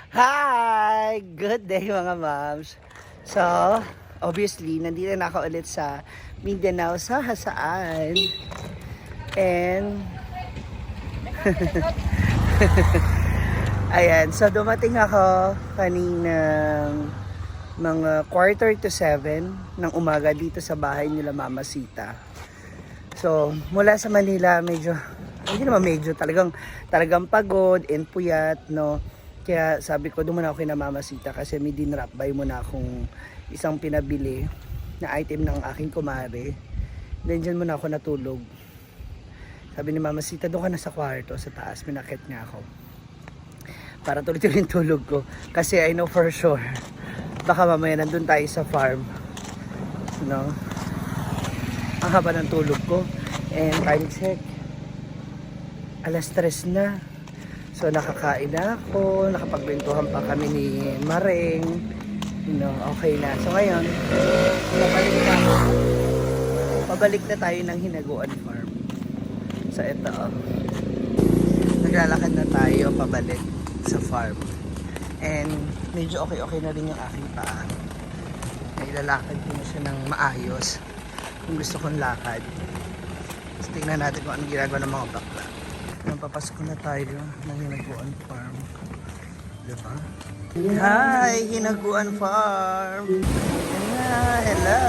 Hi! Good day mga moms. So, obviously, nandito na ako ulit sa Mindanao sa Hasaan. And, ayan, so dumating ako kaninang mga 6:45 ng umaga dito sa bahay nila Mama Sita. So, mula sa Manila, medyo, hindi naman medyo, talagang pagod and puyat, no? Kaya sabi ko, doon muna ako kay Mama Sita kasi may dinrap by muna akong isang pinabili na item ng aking kumare. Then dyan muna ako natulog. Sabi ni Mama Sita, doon ka na sa kwarto, sa taas, minakit niya ako. Para tuloy-tuloy yung tulog ko. Kasi I know for sure, baka mamaya nandun tayo sa farm. No? Ang haba ng tulog ko. And time check, alas 3 na. So nakakain na ako, nakapagbentuhan pa kami ni Mareng. You know, okay na. So ngayon, pabalik na tayo ng Hinaguan Farm. So ito, naglalakad na tayo pabalik sa farm. And medyo okay na rin yung aking paa. Nailalakad ko na siya ng maayos kung gusto kong lakad. So tingnan natin kung anong ginagawa ng mga bakla. Papasok na tayo ng Hinaguan Farm. Diba? Hi! Hinaguan Farm! Yeah, hello!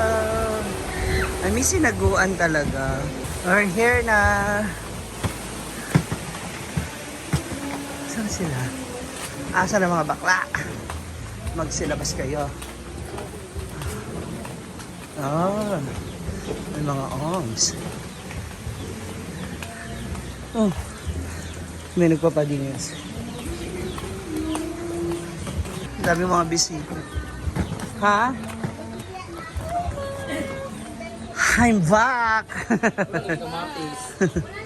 I miss Hinaguan talaga. We're here na. Saan sila? Asa na mga bakla? Magsilabas kayo. Ah, may mga ongs. Oh. May nagpapadinis. Dami mga bisita. Ha? I'm back!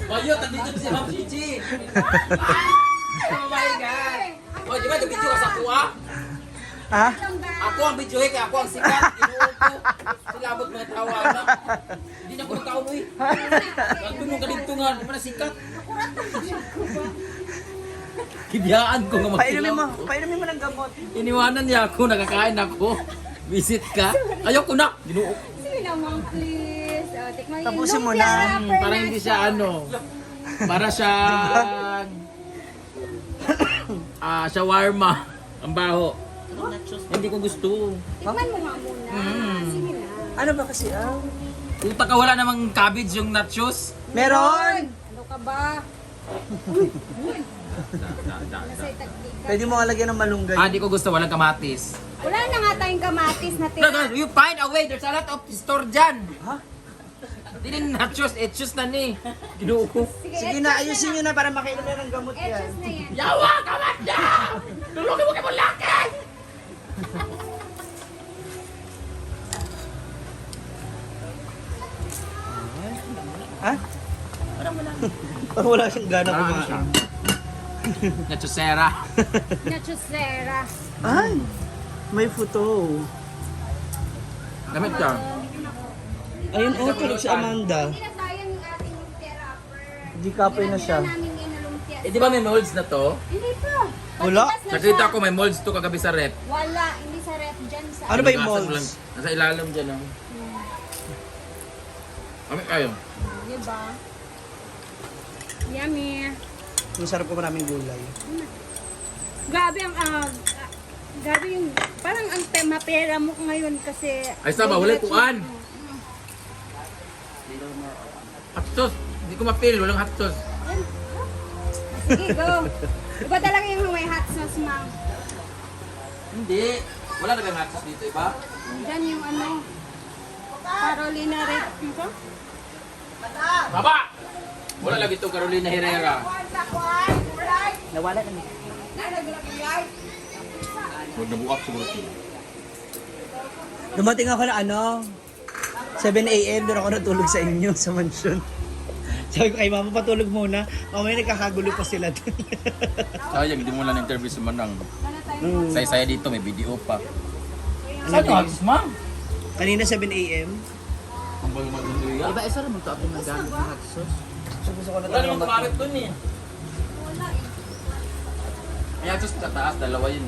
Bayo, tandito si Ma'am Chichi! Oh my God! Oh, di ba nag-video ka sa ako ah? Ha? Ako ang video kaya ako ang sikat. Inuod ko. Silabot mga tawa na. Hindi na ko nagkaumoy. Gagawin mong kalintungan. Di ba na sikat? Kibiyaan ko nga magkilaw. Painumin mo ng gamot. Iniwanan niya ako, nakakain ako. Visit ka. Ayoko na. Ginuok. Sige naman, please. Tikman yung Tapusin mo lumpia na. wrapper Parang hindi siya ano. Para siya shawarma. Ang baho. Hindi ko gusto. Tikman mo nga muna. Sige na. Ano ba kasi Puta ka, wala namang cabbage yung nachos. Meron! Ano ka ba? Nasa itaktika. Pwede mo nga lagyan ng malunggay. Hindi ko gusto, walang kamatis. Wala na nga tayong kamatis na tira. You find a way, there's a lot of store dyan. Ha? Hindi na nachos, etchos na ni. Ginuo ko. Sige na, ayusin nyo na para makainom na ng gamot yan. Etchos na yan. Yawa, kamanda! Tulungin mo kayo mong lakay! Ha? Parang wala siyang gana kumain. Nachosera. Nachosera. Ay! May photo. Damit ka. Ayun, tulog si Amanda. Hindi na sayang yung ating lumpia wrapper. Di kapoy na siya. Hindi na namin yan na lumpia. Eh di ba may molds na to? Hindi pa. Wala? Patigas na Nakita siya. ko may molds to kagabi sa rep. Wala. Hindi sa ref dyan sa... Ano ba yung Hinugasan mo molds? lang. Nasa ilalim dyan. Oh. Amit kayo. Diba? Yummy. Masarap ko maraming gulay. Grabe ang grabe yung parang ang mapera mo ngayon kasi Ay saba, wala kuan. Hot sauce. Hindi ko mapil, walang hot sauce. Sige, go. Iba talaga yung may hot sauce, ma'am. Hindi. Wala na bang hot sauce dito, iba? Diyan yung ano, Carolina Red. Ito? Baba! Wala lagi itong Carolina Herrera. Nawala na niya. Huwag nabuak siguro. Dumating ako na 7 a.m. doon ako natulog sa inyo sa mansion. Sabi ko kay mama, patulog muna. Mamaya nagkakagulo pa sila doon. Sayang, hindi mo lang na-interview si Manang. Saya-saya dito, may video pa. Saan Saan ka, ma'am? Kanina 7 a.m. Ang bago mag-induya. Iba isa naman ito ako ng gamit ng hot sauce. So gusto ko na Wala namang kumarit dun eh. Kaya ito sa taas, dalawa yun.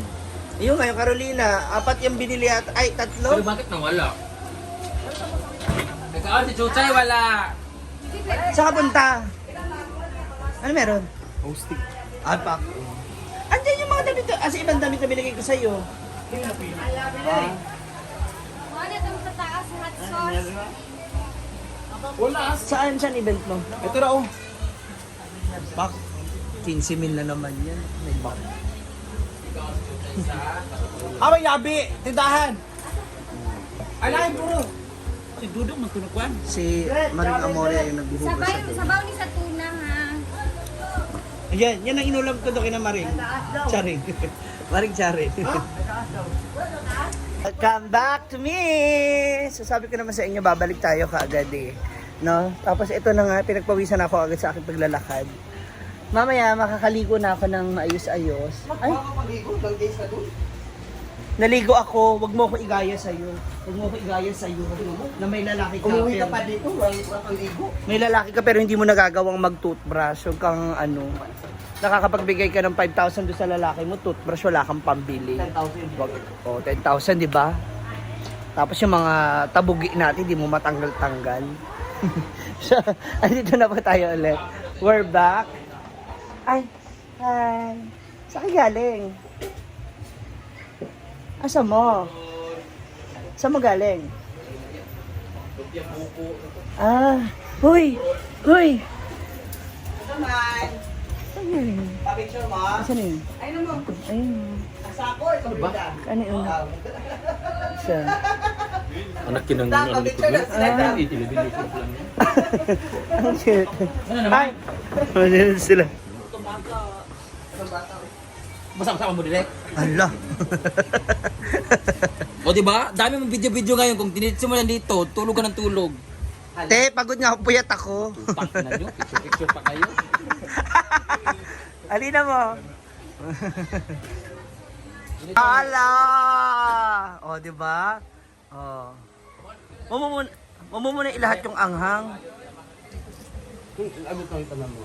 Yung ngayon, Carolina, 4 yung binili at ay, 3. Pero bakit nawala? Nagkaan si Chuchay, wala. Saan ka punta? Ano meron? Hosting. Alpak. Andiyan yung mga damit. Sa ibang damit na binigay ko sa'yo. Ano itong sa taas, hot sauce? Saan event mo? Ito raw. Bak. 15,000 na naman yan. May bak. Away yabi! Tindahan! Alain puro! Si Dudong magtunukwan. Si Maring Amore yung naghuhugas Sabaw, sa doon. sabaw ni sa tuna ha. Ayan, yan ang inulam ko doon kina Maring. Charing. Maring Charing. Come back to me! So sabi ko naman sa inyo, babalik tayo kaagad eh. No? Tapos ito na nga, pinagpawisan ako agad sa aking paglalakad. Mamaya, makakaligo na ako ng maayos-ayos. Ay, naligo ako, wag mo ako igaya sa'yo. Wag mo ako igaya sa'yo. Na may lalaki ka. Umuwi ka pero- pa dito, wala kang ligo. May lalaki ka pero hindi mo nagagawang mag-toothbrush. Huwag kang nakakapagbigay ka ng 5,000 doon sa lalaki mo, toothbrush, wala kang pambili. 10,000. Wag, 10,000, di ba? Tapos yung mga tabugi natin, di mo matanggal-tanggal. So, andito na po tayo ulit. We're back. Ay, hi. Saan ka galing? Asa mo? Saan mo galing? Ah, huy! Huy! Naman! Saan yun? Pa-picture mo? Saan yun? Ayun mo. Ayun. Asako, ikaw ba? Ano yun? Saan? Anak kinang Pa-picture na sila. Ang cute. Ano naman? Ano sila? Masama-sama mo direct. Ala. O diba? Dami mong video-video ngayon. Kung tinitso mo yan dito, tulog ka ng tulog. Te, pagod nga ako, puyat ako. Tutak na nyo. Picture-picture pa kayo. Alina mo. Ala! O, di ba? O. Mo muna ilahat yung anghang. Ano ito yung tanong mo?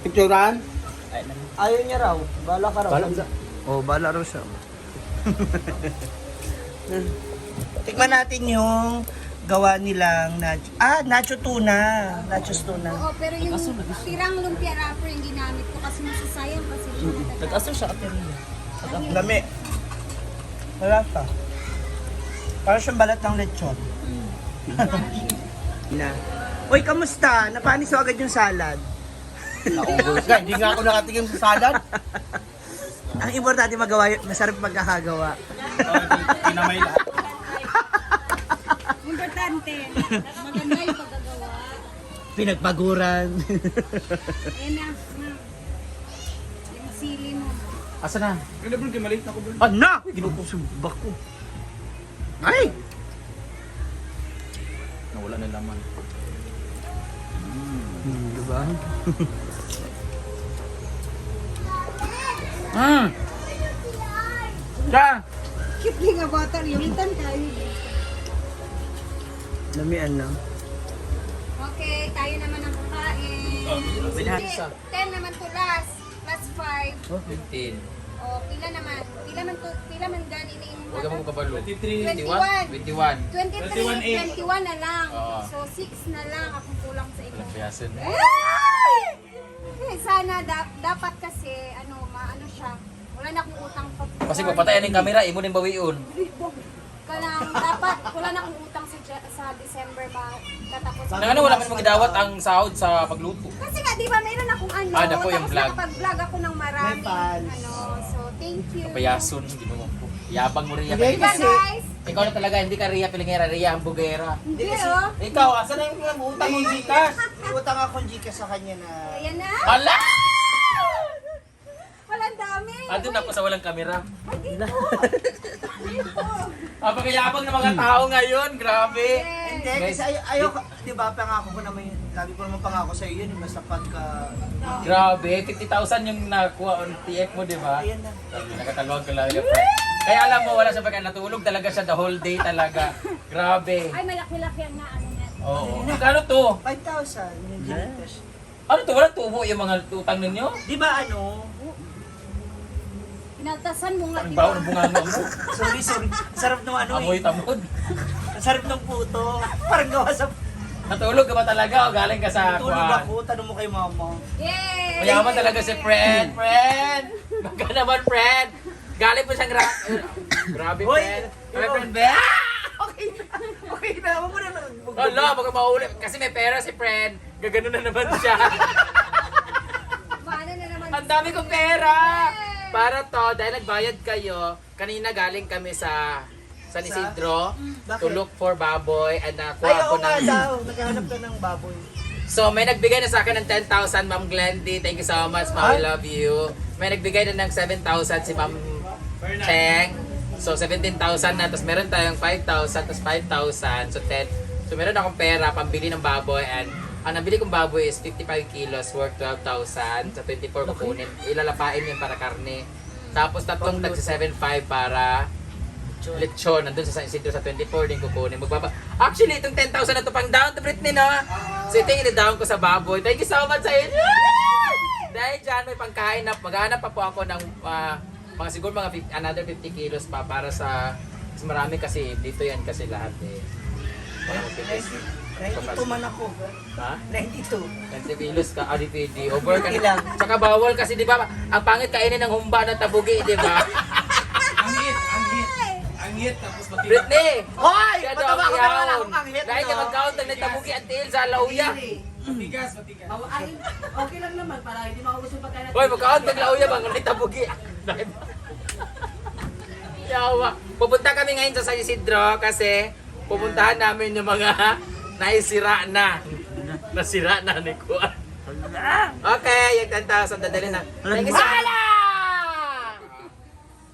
Picturean? Ayaw niya raw. Bala ka raw. Bala ka. Oh, bala raw siya. Tikman natin yung gawa nilang nacho tuna. Nachos tuna. Oo, pero yung tirang lumpia wrapper yung ginamit ko kasi masasayang kasi yung Nag-aso siya katerina. Dami. Wala pa. Parang siyang balat ng lechon. Na. Uy, kamusta? Napanis mo agad yung salad. Hindi nga ako nakatingin sa salad. Ang importante magawa, masarap magkakagawa. Pinamay lahat. importante. Maganda yung paggagawa. Pinagpaguran. Ayan na, ma'am. Yung sili mo. Asa na? Ano bro, malate na ko bro. Ano? Ginupusubak ko. Ay! Nawala na laman. Diba? Ka! Kipling nga bata, limitan tayo. Lamian na. Okay, tayo naman ang kakain. With hot Hindi, sauce. 10 naman to last. Plus 5. 15. O, pila naman. Pila man gani ni imong Huwag mo kabalo. 21. 21. 23, 21 na lang. Oo. So, 6 na lang akong kulang sa ikaw. Walang piyasin. Ay! Eh, sana dapat kasi maano siya. Wala na akong utang pa. Kasi papatayan ng camera, imo din bawiun. Dapat wala na akong utang sa December ba katapos. Nang ano, wala man mong gidawat ang sahod sa pagluto. Kasi nga, di ba, mayroon akong Na po yung tapos vlog. nakapag-vlog ako ng maraming, May fans. so thank you. Payason, ginawa ko. Yabang mo rin yan. Hindi, Diba, kasi- guys? Ikaw na talaga, hindi ka Ria Pilingera, Ria Hambugera. Hindi, oh. Ikaw, asa na yung utang mo, Gcash? Utang akong Gcash sa kanya na... Ayan na. Hala! Walang dami. Andun na po sa walang kamera. Dito. Pagkayabang ng mga tao ngayon, grabe. Hindi, kasi ayaw ko, di ba, pangako ko naman, lagi ko naman pangako sa iyo yun, basta pagka... Grabe, 50,000 yung nakuha on TF mo, di ba? Ayan na. Nakatalwag ka lang yung friend. Kaya alam mo, wala siya pagka natulog talaga siya the whole day talaga. Grabe. Ay, malaki-laki ang na, ano na. Oo. Magkano to? 5,000 yung Gcash. Ano to? Wala tubo yung mga utang ninyo? Di ba ano? Pinaltasan mo nga, Ang di bawo ba? ng bunganga mo. Sorry. Sarap ng ano Amoy eh. tamod. Ang sarap ng puto. Parang gawa sa... Natulog ka ba talaga o galing ka sa Tulog kuwan? ako. Tanong mo kay mama. Yay! Mayaman talaga si Fred. Fred! Baka naman, Fred! Galing po siyang grabe, Hoy! Fred. Grabe, Fred. Be! Okay na. Huwag mo na lang. Hala, baka mauli. Kasi may pera si Fred. Gagano na naman siya. Paano na naman? Ang dami kong pera! Para to, dahil nagbayad kayo, kanina galing kami sa San Isidro Bakit? to look for baboy and Ay, nakuha oo ko nga ng... daw. Naghahanap ka ng baboy. So, may nagbigay na sa akin ng 10,000, Ma'am Glendy. Thank you so much, Ma'am. I love you. May nagbigay na ng 7,000 si Ma'am Cheng. So, 17,000 na. Tapos meron tayong 5,000, tapos 5,000. So, 10. So, meron akong pera, pambili ng baboy. And ang nabili kong baboy is 55 kilos worth 12,000. Sa 24 kukunin. Ilalapain yun para karne. Tapos tatlong tag sa 7,500 para lechon. Nandun sa San Isidro sa 24 din kukunin. Actually, itong 10,000 na to pang down to Britney, no? So, ito yung down ko sa baboy. Thank you so much sa inyo! Dahil dyan, may pangkain na. Maghanap pa po ako ng mga siguro mga another 50 kilos pa para sa mas marami kasi dito yan kasi lahat eh. Para mag-fitness. 92 man ako. Ha? 92. 20 kilos ka, RPD. Over ka Ilang? na. Tsaka bawal kasi di ba, ang pangit kainin ng humba ng tabugi, di ba? Britney! Hoy! Siya daw Mataba ang ko naman yaon. akong anghit, Dahil ka no? mag-count ng tabugi at tiil sa lauya. Okay lang naman para hindi maubos yung pagkain natin. Hoy, mag-count ng lauya bang ulit tabugi. Yawa. Pupunta kami ngayon sa San Isidro kasi pupuntahan namin yung mga naisira na. Nasira na ni Kuan. Okay, yung 10,000 dadali na. Thank you so much.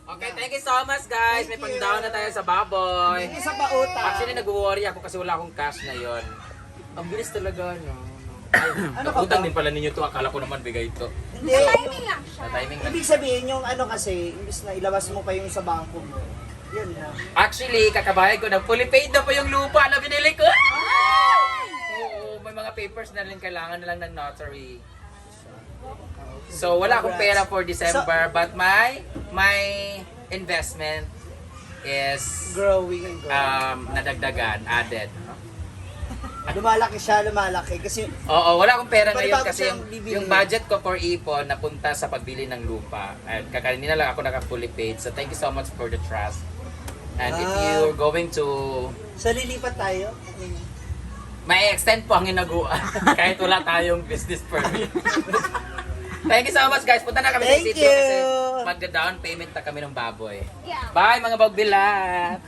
Okay, thank you so much guys. May pang-down na tayo sa baboy. Isa pa uta. Actually, nag-worry ako kasi wala akong cash na yon. Ang bilis talaga, no? Ano ka Nakutang ba? din pala ninyo to. Akala ko naman bigay ito. Hindi. Timing lang siya. Na timing lang. Ibig sabihin yung ano kasi, imbis na ilabas mo pa yung sa bangko mo. Yun na. Actually, kakabayan ko na fully paid na po yung lupa na binili ko. Oo, may mga papers na rin kailangan na lang ng notary. So, wala akong pera for December, but my investment is Growing and growing. nadagdagan, added. Lumalaki siya, lumalaki. Kasi Oo, wala akong pera ngayon Panibago kasi siyang bibili. yung budget ko for ipon napunta sa pagbili ng lupa. At kakanina lang ako naka-fully paid. So, thank you so much for the trust. And if you're going to sa lilipat tayo. may extend po ang hinaguan kahit wala tayong business permit. Thank you so much guys. Punta na kami sa Thank sitio kasi you. magda-down payment na kami ng baboy. Yeah. Bye mga bagbilat!